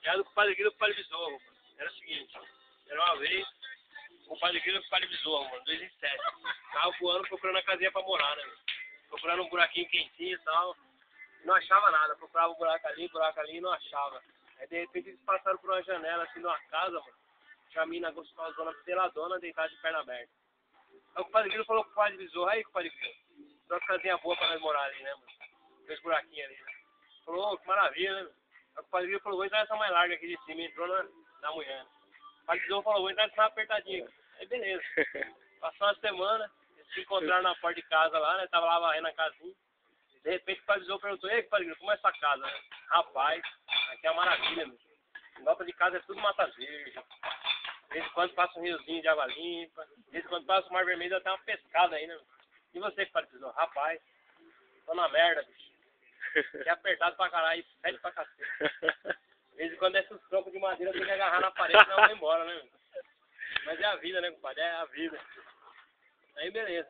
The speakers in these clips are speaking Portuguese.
Era do compadre Guilherme e do compadre Besouro. Era o seguinte, era uma vez, o compadre Guilherme e o compadre Besouro, mano, 2007. Tava voando procurando a casinha pra morar, né? Procurando um buraquinho quentinho e tal. Não achava nada, procurava um buraco ali e não achava. Aí de repente eles passaram por uma janela assim numa casa, mano. Tinha a mina gostosona, peladona, deitada de perna aberta. Aí o compadre Guilherme falou pro compadre Besouro, aí compadre Guilherme, dá uma casinha boa pra nós morar ali, né, mano? Dois buraquinhos ali, né? Falou, que maravilha, né, mano? Aí o compadre Guilherme falou, vou entrar nessa mais larga aqui de cima, entrou na mulher. O compadre Besouro falou, vou entrar nessa mais apertadinha aqui. Aí beleza. Passou uma semana, eles se encontraram na porta de casa lá, né? Tava lá varrendo a casinha. De repente o padre Besouro perguntou, ei, compadre Guilherme, como é essa casa, né? Rapaz, aqui é uma maravilha, meu. Em volta de casa é tudo mata verde. De vez em quando passa um riozinho de água limpa. De vez em quando passa o mar vermelho, até uma pescada aí, né? E você, compadre Besouro? Rapaz, tô na merda, bicho. Que é apertado pra caralho e fede pra cacete. De vez em quando desce os troncos de madeira, tem que agarrar na parede, senão vai embora, né? Mas é a vida, né, compadre? É a vida. Aí beleza.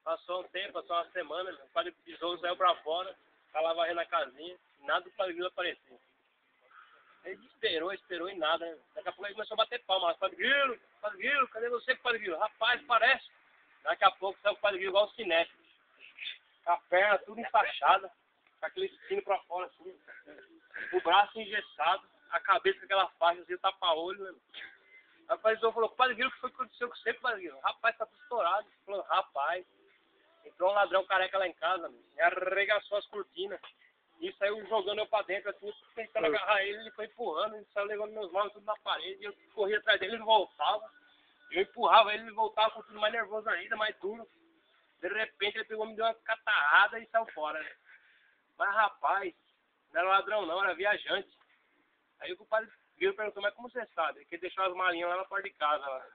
Passou um tempo, passou uma semana, o padre Besouro saiu pra fora, tava varrendo a casinha, nada do padre Guilherme apareceu. Ele esperou e nada, né? Daqui a pouco ele começou a bater palma, padre Guilherme, cadê você, padre Guilherme? Rapaz, parece. Daqui a pouco saiu o padre Guilherme igual o cinético. Com a perna tudo enfaixada, com aquele espinho pra fora assim, o braço engessado, a cabeça com aquela faixa assim, tapa-olho, né? Aí o padre Besouro falou, padre Guilherme, o que foi que aconteceu com você, padre Guilherme? Rapaz, tá tudo estourado. Ele falou, rapaz. Entrou um ladrão careca lá em casa, e arregaçou as cortinas. E saiu jogando eu pra dentro, assim, tentando agarrar ele foi empurrando, ele saiu levando meus móveis tudo na parede, eu corria atrás dele, ele voltava. Eu empurrava ele voltava com tudo mais nervoso ainda, mais duro. De repente ele pegou, me deu uma catarrada e saiu fora, né? Mas rapaz, não era ladrão não, era viajante. Aí o compadre Guilherme perguntou, mas como você sabe? Que ele deixou as malinhas lá na porta de casa, lá.